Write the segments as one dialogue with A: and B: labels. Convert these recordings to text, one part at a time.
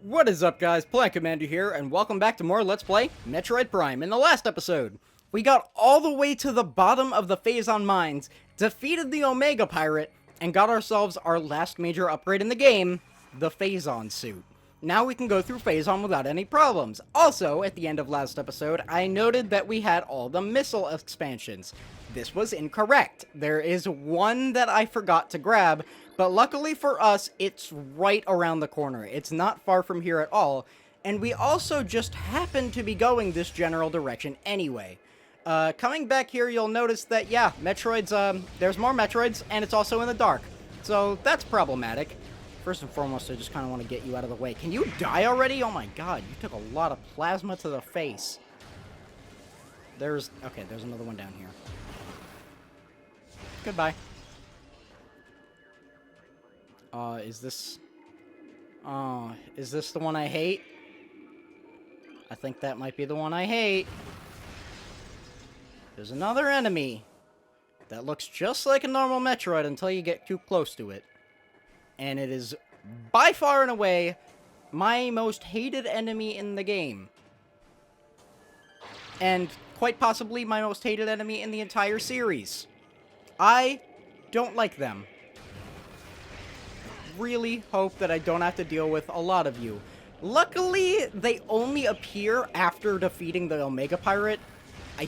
A: What is up, guys? Plan Commander here, and welcome back to more Let's Play Metroid Prime. In the last episode, we got all the way to the bottom of the Phazon Mines, defeated the Omega Pirate, and got ourselves our last major upgrade in the game, the Phazon suit. Now we can go through Phazon without any problems. Also, at the end of last episode, I noted that we had all the missile expansions. This was incorrect. There is one that I forgot to grab, but luckily for us, it's right around the corner. It's not far from here at all, and we also just happen to be going this general direction anyway. Coming back here, you'll notice that, yeah, Metroids, there's more Metroids, and it's also in the dark. So, that's problematic. First and foremost, I just kind of want to get you out of the way. Can you die already? Oh my god, you took a lot of plasma to the face. Okay, there's another one down here. Goodbye. Is this the one I hate? I think that might be the one I hate. There's another enemy that looks just like a normal Metroid until you get too close to it. And it is, by far and away, my most hated enemy in the game. And quite possibly my most hated enemy in the entire series. I don't like them. Really hope that I don't have to deal with a lot of you. Luckily, they only appear after defeating the Omega Pirate. I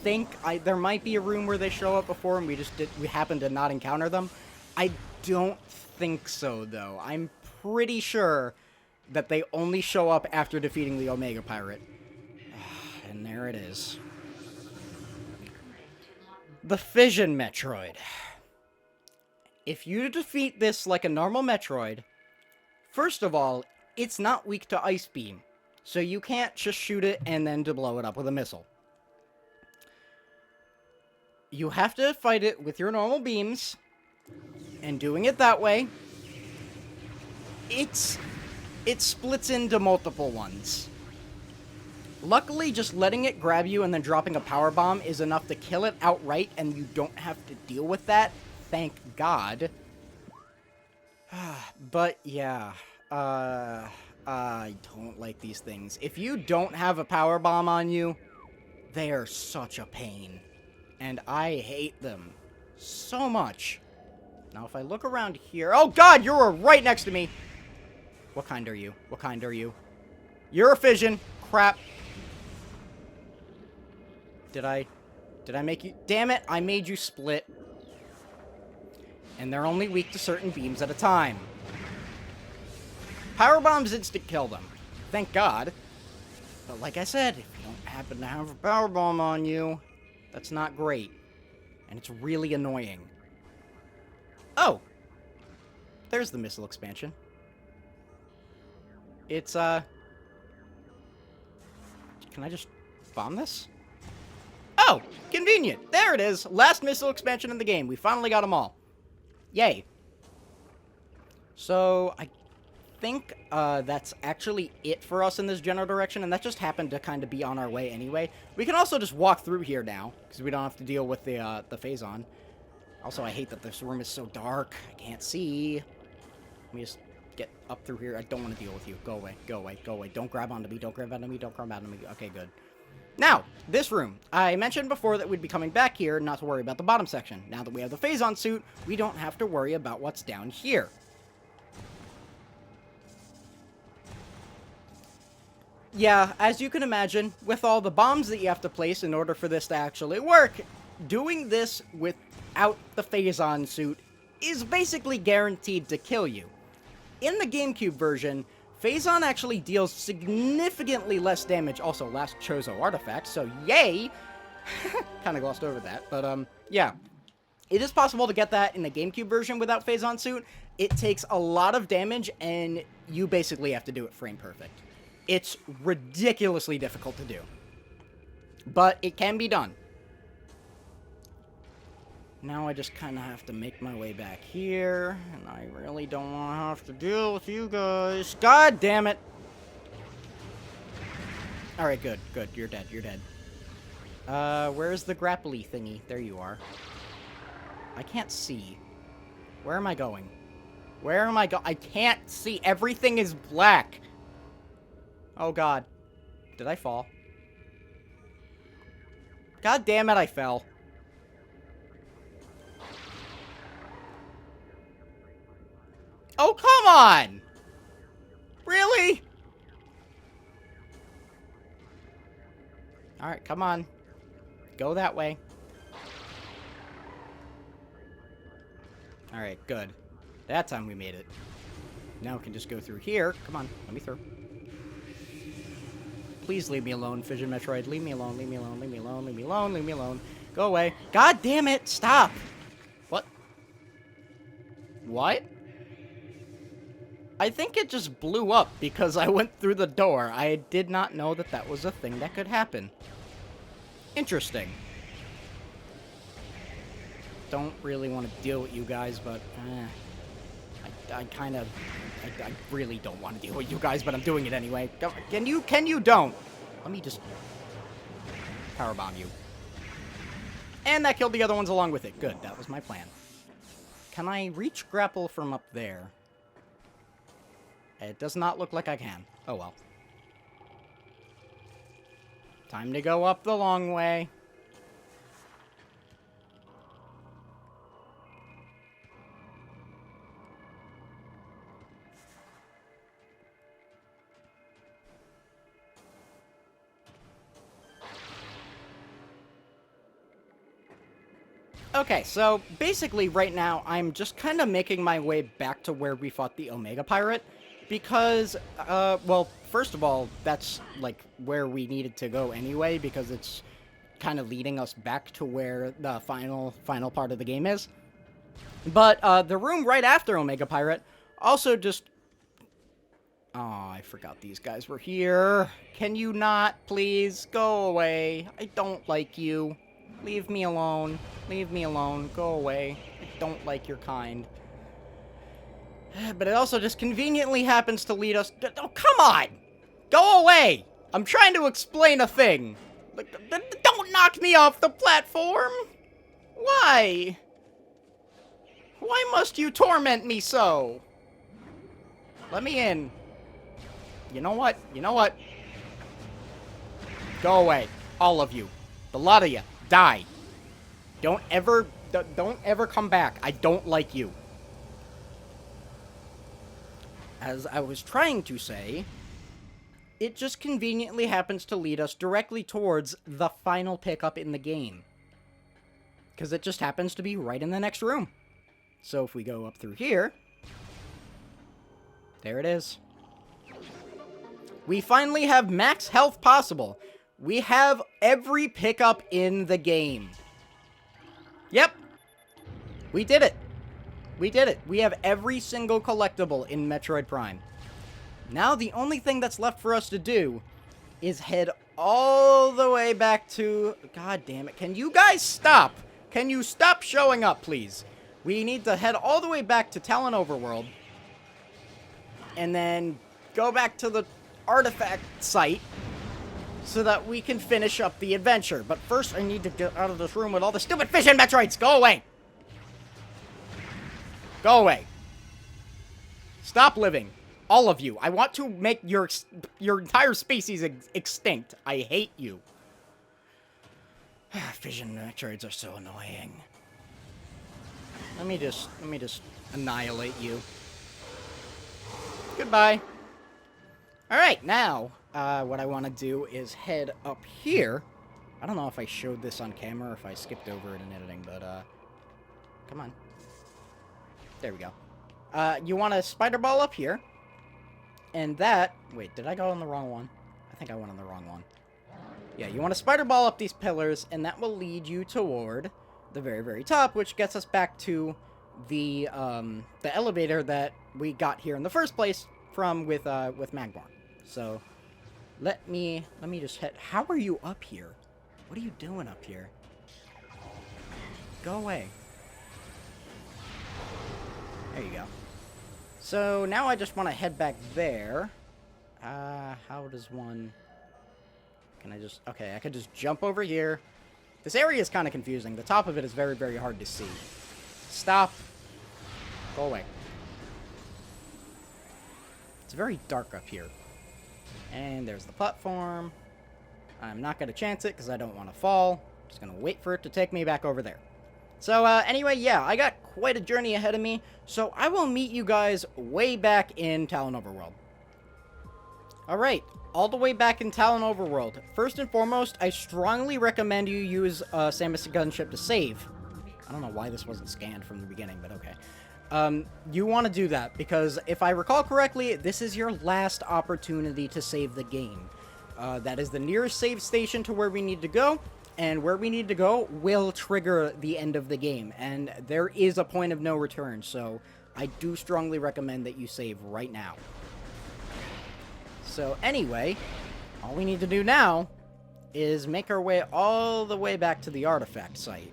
A: think there might be a room where they show up before and we happened to not encounter them. I don't think so, though. I'm pretty sure that they only show up after defeating the Omega Pirate. And there it is. The Fission Metroid. If you defeat this like a normal Metroid, first of all, it's not weak to Ice Beam, so you can't just shoot it and then to blow it up with a missile. You have to fight it with your normal beams, and doing it that way, it splits into multiple ones. Luckily, just letting it grab you and then dropping a power bomb is enough to kill it outright, and you don't have to deal with that. Thank God. But, yeah. I don't like these things. If you don't have a power bomb on you, they are such a pain. And I hate them so much. Now, if I look around here... Oh, God! You're right next to me! What kind are you? What kind are you? You're a fission. Crap. Did I make you... Damn it! I made you split. And they're only weak to certain beams at a time. Power bombs instant kill them. Thank God. But like I said, if you don't happen to have a power bomb on you, that's not great. And it's really annoying. Oh! There's the missile expansion. It's, Can I just bomb this? Oh! Convenient! There it is! Last missile expansion in the game. We finally got them all. Yay. So, I think that's actually it for us in this general direction, and that just happened to kind of be on our way anyway. We can also just walk through here now, because we don't have to deal with the Phazon. Also, I hate that this room is so dark. I can't see. Let me just get up through here. I don't want to deal with you. Go away. Go away. Go away. Don't grab onto me. Don't grab onto me. Don't grab onto me. Okay, good. Now, this room. I mentioned before that we'd be coming back here not to worry about the bottom section. Now that we have the Phazon suit, we don't have to worry about what's down here. Yeah, as you can imagine, with all the bombs that you have to place in order for this to actually work, doing this without the Phazon suit is basically guaranteed to kill you. In the GameCube version, Phazon actually deals significantly less damage. Also, last Chozo Artifact, so yay! Kind of glossed over that, but, yeah. It is possible to get that in the GameCube version without Phazon suit. It takes a lot of damage, and you basically have to do it frame perfect. It's ridiculously difficult to do. But it can be done. Now I just kind of have to make my way back here, and I really don't want to have to deal with you guys. God damn it! Alright, good, good. You're dead, you're dead. Where's the grapply thingy? There you are. I can't see. Where am I going? Where am I I can't see. Everything is black. Oh, God. Did I fall? God damn it, I fell. Oh, come on! Really? Alright, come on. Go that way. Alright, good. That time we made it. Now we can just go through here. Come on, let me through. Please leave me alone, Fission Metroid. Leave me alone, leave me alone, leave me alone, leave me alone, leave me alone. Go away. God damn it, stop! What? What? I think it just blew up because I went through the door. I did not know that that was a thing that could happen. Interesting. Don't really want to deal with you guys, but I really don't want to deal with you guys, but I'm doing it anyway. Can you don't? Let me just powerbomb you. And that killed the other ones along with it. Good, that was my plan. Can I reach grapple from up there? It does not look like I can. Oh well. Time to go up the long way. Okay, so basically right now I'm just kind of making my way back to where we fought the Omega Pirate because, well, first of all, that's like where we needed to go anyway because it's kind of leading us back to where the final part of the game is. But the room right after Omega Pirate also just... Oh, I forgot these guys were here. Can you not, please? Go away. I don't like you. Leave me alone. Leave me alone. Go away. I don't like your kind. But it also just conveniently happens to lead us... Oh, come on! Go away! I'm trying to explain a thing. Don't knock me off the platform! Why? Why must you torment me so? Let me in. You know what? You know what? Go away. All of you. The lot of you. Die. Don't ever come back. I don't like you. As I was trying to say, it just conveniently happens to lead us directly towards the final pickup in the game. Because it just happens to be right in the next room. So if we go up through here, there it is. We finally have max health possible. We have every pickup in the game. Yep. We did it. We did it. We have every single collectible in Metroid Prime. Now the only thing that's left for us to do is head all the way back to... God damn it. Can you guys stop? Can you stop showing up, please? We need to head all the way back to Talon Overworld. And then go back to the artifact site so that we can finish up the adventure. But first, I need to get out of this room with all the stupid Fission Metroids. Go away. Go away. Stop living. All of you. I want to make your entire species extinct. I hate you. Fission Metroids are so annoying. Let me just annihilate you. Goodbye. Alright, now, what I want to do is head up here. I don't know if I showed this on camera or if I skipped over it in editing, but, come on. There we go. You want a spider ball up here. And that... Wait, did I go on the wrong one? I think I went on the wrong one. Yeah, you want a spider ball up these pillars, and that will lead you toward the very, very top, which gets us back to the elevator that we got here in the first place from with Magmar. So, let me just head... How are you up here? What are you doing up here? Go away. There you go. So, now I just want to head back there. How does one... Can I just... Okay, I could just jump over here. This area is kind of confusing. The top of it is very, very hard to see. Stop. Go away. It's very dark up here. And there's the platform. I'm not going to chance it because I don't want to fall. Just going to wait for it to take me back over there. So, anyway, yeah, I got quite a journey ahead of me, so I will meet you guys way back in Talon Overworld. Alright, all the way back in Talon Overworld. First and foremost, I strongly recommend you use Samus Gunship to save. I don't know why this wasn't scanned from the beginning, but okay. You want to do that, because if I recall correctly, this is your last opportunity to save the game. That is the nearest save station to where we need to go, and where we need to go will trigger the end of the game, and there is a point of no return, so I do strongly recommend that you save right now. So anyway, all we need to do now is make our way all the way back to the artifact site.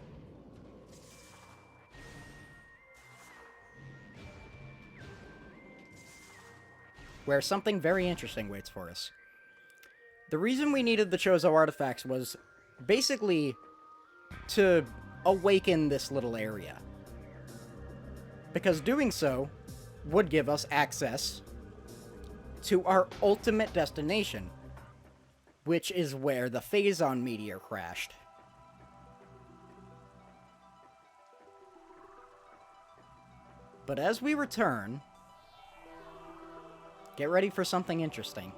A: Where something very interesting waits for us. The reason we needed the Chozo artifacts was basically to awaken this little area. Because doing so would give us access to our ultimate destination, which is where the Phazon meteor crashed. But as we return, get ready for something interesting.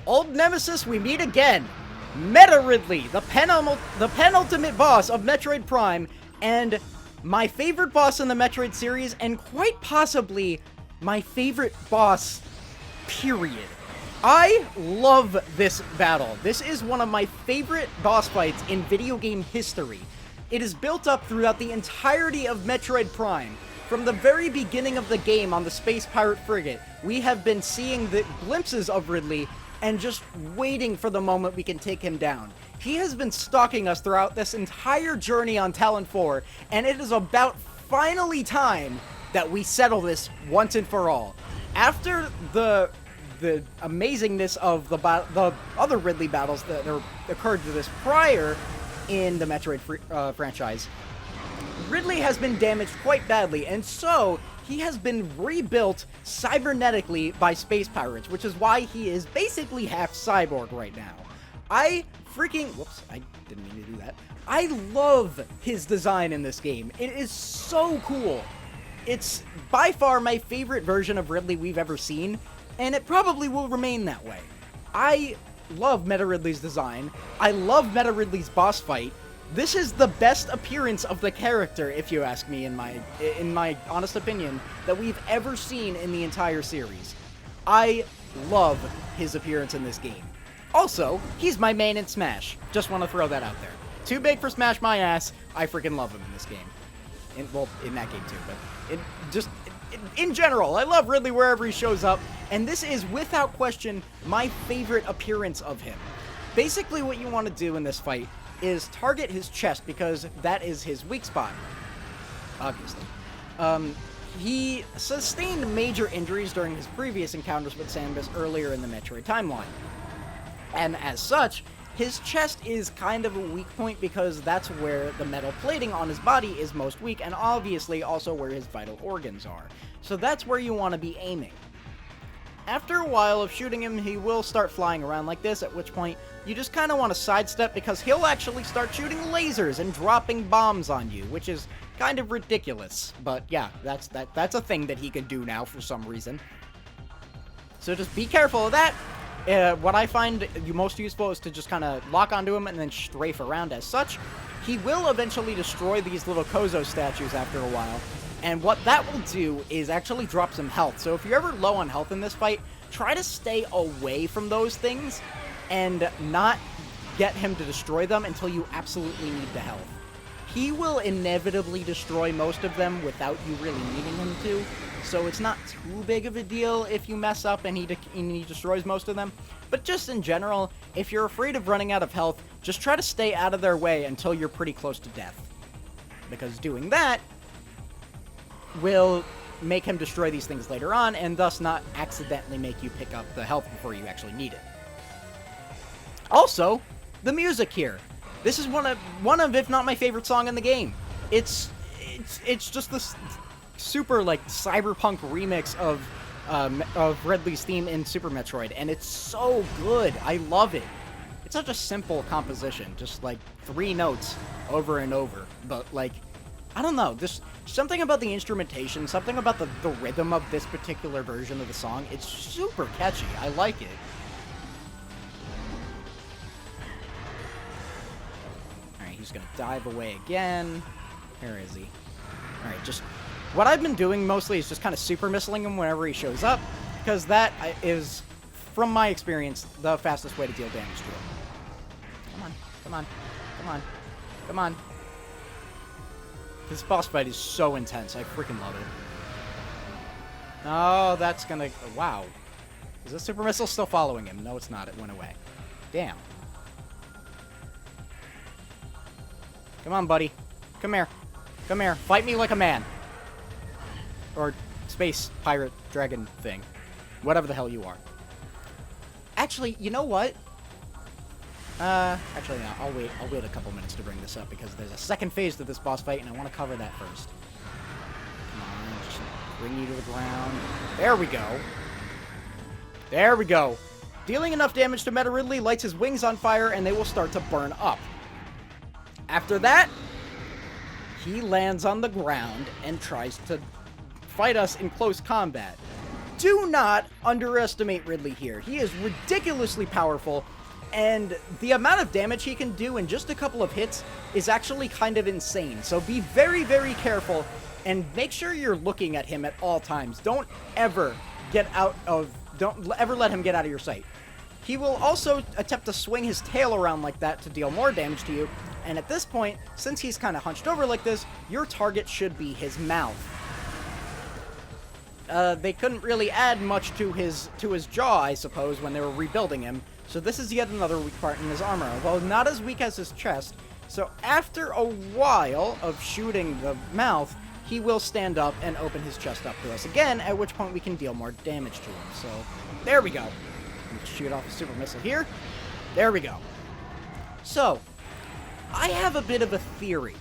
A: Old Nemesis, we meet again! Ridley, the penultimate boss of Metroid Prime, and my favorite boss in the Metroid series, and quite possibly my favorite boss, period. I love this battle. This is one of my favorite boss fights in video game history. It is built up throughout the entirety of Metroid Prime. From the very beginning of the game on the Space Pirate Frigate, we have been seeing the glimpses of Ridley and just waiting for the moment we can take him down. He has been stalking us throughout this entire journey on Talon 4, and it is about finally time that we settle this once and for all. After the amazingness of the other Ridley battles that occurred to this prior in the Metroid franchise, Ridley has been damaged quite badly, and so he has been rebuilt cybernetically by space pirates, which is why he is basically half cyborg right now. Whoops, I didn't mean to do that. I love his design in this game. It is so cool. It's by far my favorite version of Ridley we've ever seen, and it probably will remain that way. I love Meta Ridley's design. I love Meta Ridley's boss fight. This is the best appearance of the character, if you ask me, in my honest opinion, that we've ever seen in the entire series. I love his appearance in this game. Also, he's my main in Smash. Just want to throw that out there. Too big for Smash my ass. I freaking love him in this game. In that game too, but in general, I love Ridley wherever he shows up, and this is, without question, my favorite appearance of him. Basically, what you want to do in this fight is target his chest, because that is his weak spot, obviously. He sustained major injuries during his previous encounters with Samus earlier in the Metroid timeline. And as such, his chest is kind of a weak point because that's where the metal plating on his body is most weak, and obviously also where his vital organs are. So that's where you want to be aiming. After a while of shooting him, he will start flying around like this, at which point you just kind of want to sidestep because he'll actually start shooting lasers and dropping bombs on you, which is kind of ridiculous. But yeah, that's a thing that he can do now for some reason. So just be careful of that. What I find most useful is to just kind of lock onto him and then strafe around as such. He will eventually destroy these little Chozo statues after a while. And what that will do is actually drop some health. So if you're ever low on health in this fight, try to stay away from those things and not get him to destroy them until you absolutely need the health. He will inevitably destroy most of them without you really needing him to, so it's not too big of a deal if you mess up and he destroys most of them. But just in general, if you're afraid of running out of health, just try to stay out of their way until you're pretty close to death. Because doing that will make him destroy these things later on, and thus not accidentally make you pick up the health before you actually need it. Also, the music here. This is one of, if not my favorite song in the game. It's just this super, like, cyberpunk remix of Ridley's theme in Super Metroid, and it's so good. I love it. It's such a simple composition, just, like, 3 notes over and over. But, like, I don't know, there's something about the instrumentation, something about the rhythm of this particular version of the song. It's super catchy. I like it. He's gonna dive away again. Where is he? Alright, just... What I've been doing mostly is just kind of super missiling him whenever he shows up, because that is, from my experience, the fastest way to deal damage to him. Come on, come on, come on, come on. This boss fight is so intense. I freaking love it. Oh, that's gonna... Wow. Is this super missile still following him? No, it's not. It went away. Damn. Come on, buddy. Come here. Come here. Fight me like a man. Or space pirate dragon thing. Whatever the hell you are. Actually, you know what? Actually, no. I'll wait a couple minutes to bring this up because there's a second phase to this boss fight and I want to cover that first. Come on, just bring you to the ground. There we go. There we go. Dealing enough damage to Meta Ridley lights his wings on fire and they will start to burn up. After that, he lands on the ground and tries to fight us in close combat. Do not underestimate Ridley here. He is ridiculously powerful, and the amount of damage he can do in just a couple of hits is actually kind of insane. So be very, very careful, and make sure you're looking at him at all times. Don't ever let him get out of your sight. He will also attempt to swing his tail around like that to deal more damage to you. And at this point, since he's kind of hunched over like this, your target should be his mouth. They couldn't really add much to his jaw, I suppose, when they were rebuilding him. So this is yet another weak part in his armor. Well, not as weak as his chest. So after a while of shooting the mouth, he will stand up and open his chest up to us again, at which point we can deal more damage to him. So there we go. Shoot off a super missile here. There we go. So, I have a bit of a theory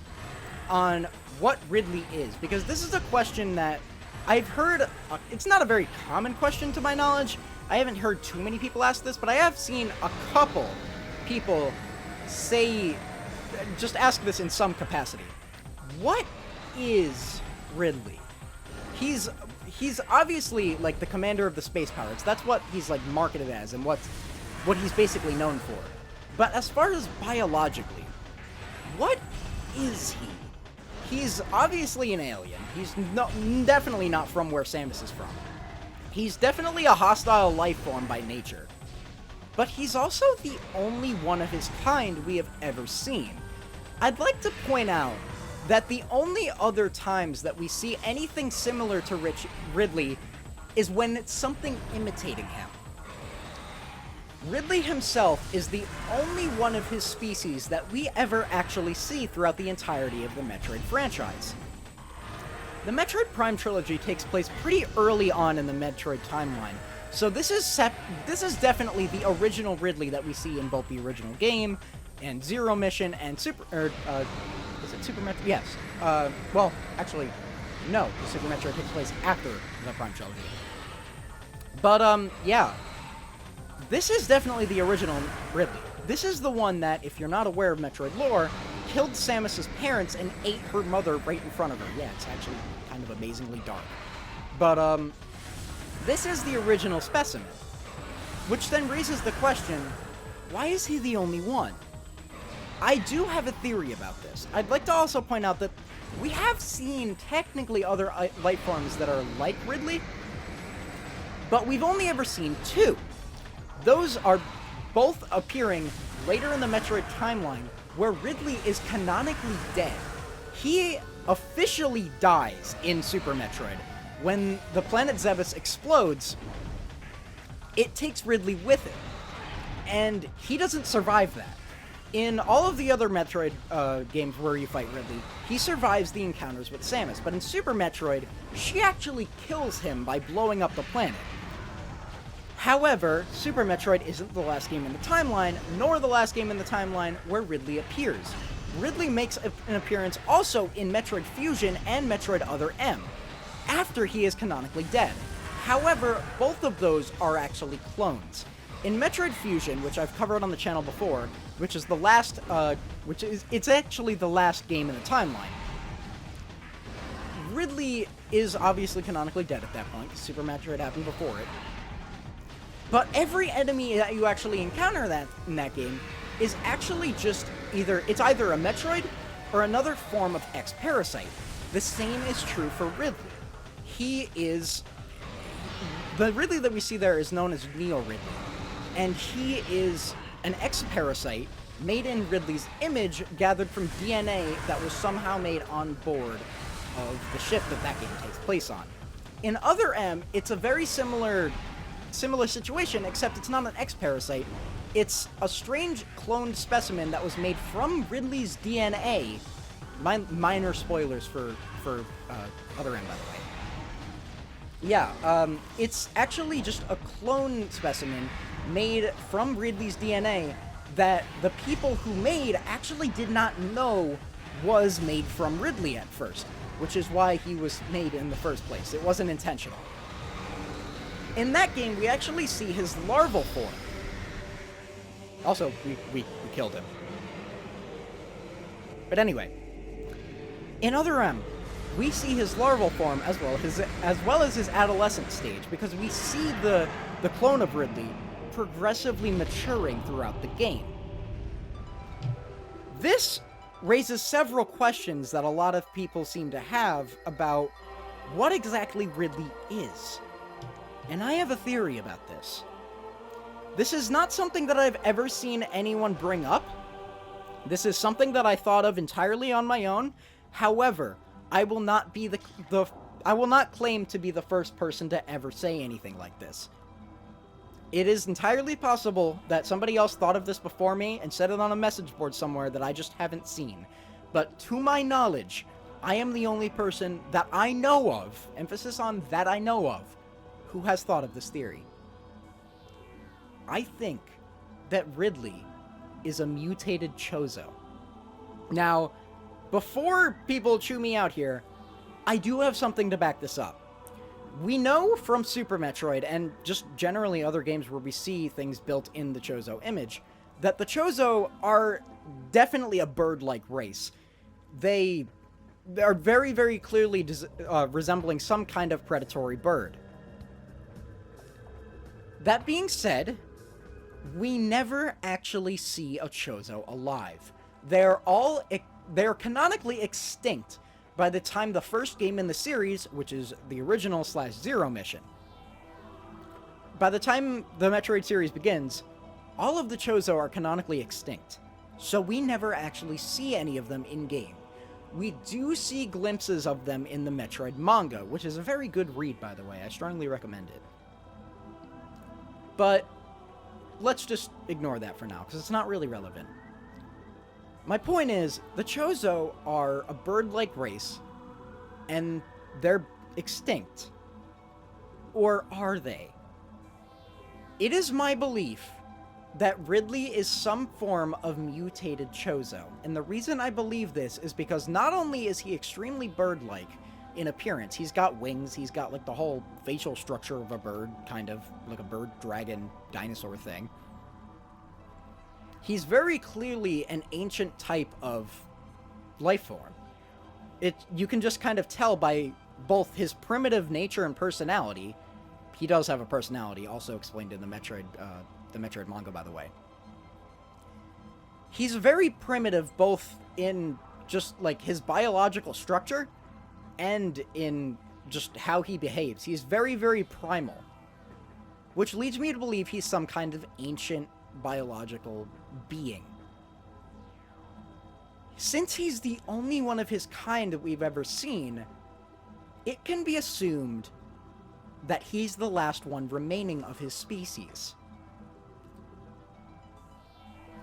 A: on what Ridley is, because this is a question that I've heard, it's not a very common question to my knowledge. I haven't heard too many people ask this, but I have seen a couple people just ask this in some capacity. What is Ridley? He's obviously, like, the commander of the space pirates. That's what he's, like, marketed as, and what he's basically known for. But as far as biologically, what is he? He's obviously an alien. He's definitely not from where Samus is from. He's definitely a hostile life form by nature. But he's also the only one of his kind we have ever seen. I'd like to point out that the only other times that we see anything similar to Ridley is when it's something imitating him. Ridley himself is the only one of his species that we ever actually see throughout the entirety of the Metroid franchise. The Metroid Prime trilogy takes place pretty early on in the Metroid timeline, so this is definitely the original Ridley that we see in both the original game and Zero Mission and is it Super Metroid? Yes. Well, actually, no. The Super Metroid takes place after the Prime trilogy. But, yeah. This is definitely the original Ridley. This is the one that, if you're not aware of Metroid lore, killed Samus's parents and ate her mother right in front of her. Yeah, it's actually kind of amazingly dark. But, this is the original specimen. Which then raises the question, why is he the only one? I do have a theory about this. I'd like to also point out that we have seen technically other life forms that are like Ridley, but we've only ever seen two. Those are both appearing later in the Metroid timeline, where Ridley is canonically dead. He officially dies in Super Metroid. When the planet Zebes explodes, it takes Ridley with it, and he doesn't survive that. In all of the other Metroid games where you fight Ridley, he survives the encounters with Samus, but in Super Metroid, she actually kills him by blowing up the planet. However, Super Metroid isn't the last game in the timeline, nor the last game in the timeline where Ridley appears. Ridley makes an appearance also in Metroid Fusion and Metroid Other M, after he is canonically dead. However, both of those are actually clones. In Metroid Fusion, which I've covered on the channel before, which is the last, it's actually the last game in the timeline. Ridley is obviously canonically dead at that point, Super Metroid happened before it. But every enemy that you actually encounter in that game is actually just either a Metroid or another form of X-Parasite. The same is true for Ridley. The Ridley that we see there is known as Neo Ridley, and he is an X-Parasite made in Ridley's image, gathered from DNA that was somehow made on board of the ship that game takes place on. In Other M, it's a very similar situation, except it's not an X-Parasite. It's a strange cloned specimen that was made from Ridley's DNA. Minor spoilers for Other M, by the way. Yeah, it's actually just a clone specimen made from Ridley's DNA that the people who made actually did not know was made from Ridley at first, which is why he was made in the first place. It wasn't intentional. In that game, we actually see his larval form. Also, we killed him. But anyway, in Other M, we see his larval form as well as his adolescent stage, because we see the clone of Ridley progressively maturing throughout the game. This raises several questions that a lot of people seem to have about what exactly Ridley is. And I have a theory about this. This is not something that I've ever seen anyone bring up. This is something that I thought of entirely on my own. However, I will not be I will not claim to be the first person to ever say anything like this. It is entirely possible that somebody else thought of this before me and said it on a message board somewhere that I just haven't seen. But to my knowledge, I am the only person that I know of, emphasis on that I know of, who has thought of this theory. I think that Ridley is a mutated Chozo. Now, before people chew me out here, I do have something to back this up. We know from Super Metroid, and just generally other games where we see things built in the Chozo image, that the Chozo are definitely a bird-like race. They are very, very clearly resembling some kind of predatory bird. That being said, we never actually see a Chozo alive. They're canonically extinct by the time the first game in the series, which is the original /Zero mission. By the time the Metroid series begins, all of the Chozo are canonically extinct, so we never actually see any of them in-game. We do see glimpses of them in the Metroid manga, which is a very good read, by the way. I strongly recommend it. But let's just ignore that for now, because it's not really relevant. My point is, the Chozo are a bird-like race, and they're extinct. Or are they? It is my belief that Ridley is some form of mutated Chozo, and the reason I believe this is because not only is he extremely bird-like in appearance, he's got wings, he's got like the whole facial structure of a bird, kind of like a bird, dragon, dinosaur thing. He's very clearly an ancient type of life form. You can just kind of tell by both his primitive nature and personality. He does have a personality, also explained in the Metroid manga, by the way. He's very primitive, both in just like his biological structure and in just how he behaves. He's very, very primal, which leads me to believe he's some kind of ancient biological being. Since he's the only one of his kind that we've ever seen, it can be assumed that he's the last one remaining of his species.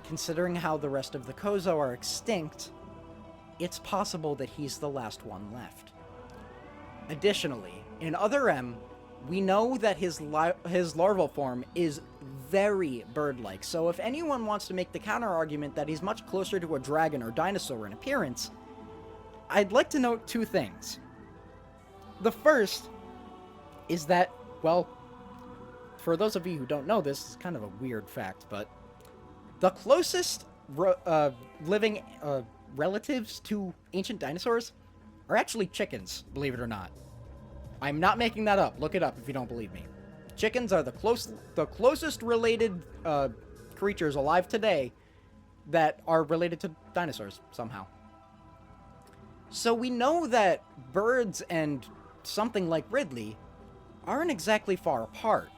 A: Considering how the rest of the Chozo are extinct, it's possible that he's the last one left. Additionally, in Other M, we know that his larval form is very bird-like, so if anyone wants to make the counter-argument that he's much closer to a dragon or dinosaur in appearance, I'd like to note two things. The first is that, well, for those of you who don't know this, it's kind of a weird fact, but the closest living relatives to ancient dinosaurs are actually chickens, believe it or not. I'm not making that up. Look it up if you don't believe me. Chickens are the closest related creatures alive today that are related to dinosaurs somehow. So we know that birds and something like Ridley aren't exactly far apart.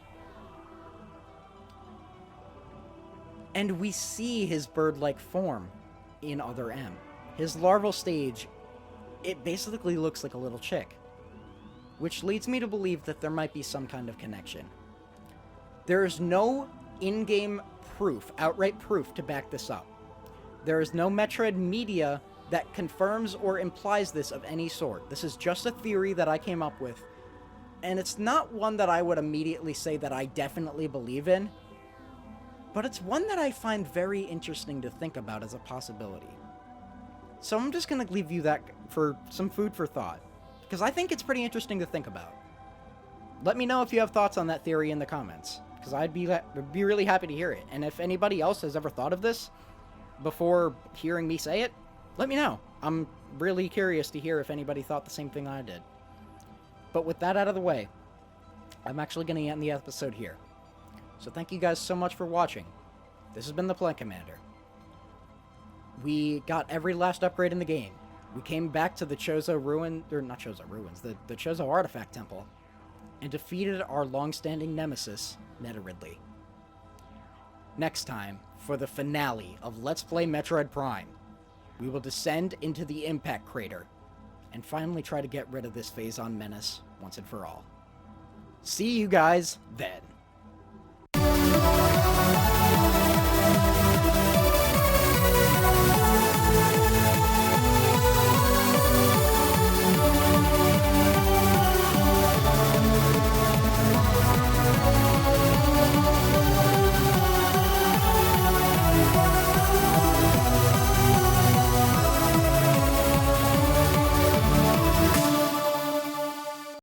A: And we see his bird-like form in Other M. His larval stage, it basically looks like a little chick, which leads me to believe that there might be some kind of connection. There is no in-game proof, outright proof, to back this up. There is no Metroid media that confirms or implies this of any sort. This is just a theory that I came up with, and it's not one that I would immediately say that I definitely believe in, but it's one that I find very interesting to think about as a possibility. So I'm just going to leave you that for some food for thought, because I think it's pretty interesting to think about. Let me know if you have thoughts on that theory in the comments, because I'd be really happy to hear it. And if anybody else has ever thought of this before hearing me say it, let me know. I'm really curious to hear if anybody thought the same thing I did. But with that out of the way, I'm actually going to end the episode here. So thank you guys so much for watching. This has been the Plant Commander. We got every last upgrade in the game. We came back to the Chozo the Chozo Artifact Temple, and defeated our long-standing nemesis, Ridley. Next time, for the finale of Let's Play Metroid Prime, we will descend into the Impact Crater, and finally try to get rid of this Phazon menace once and for all. See you guys then.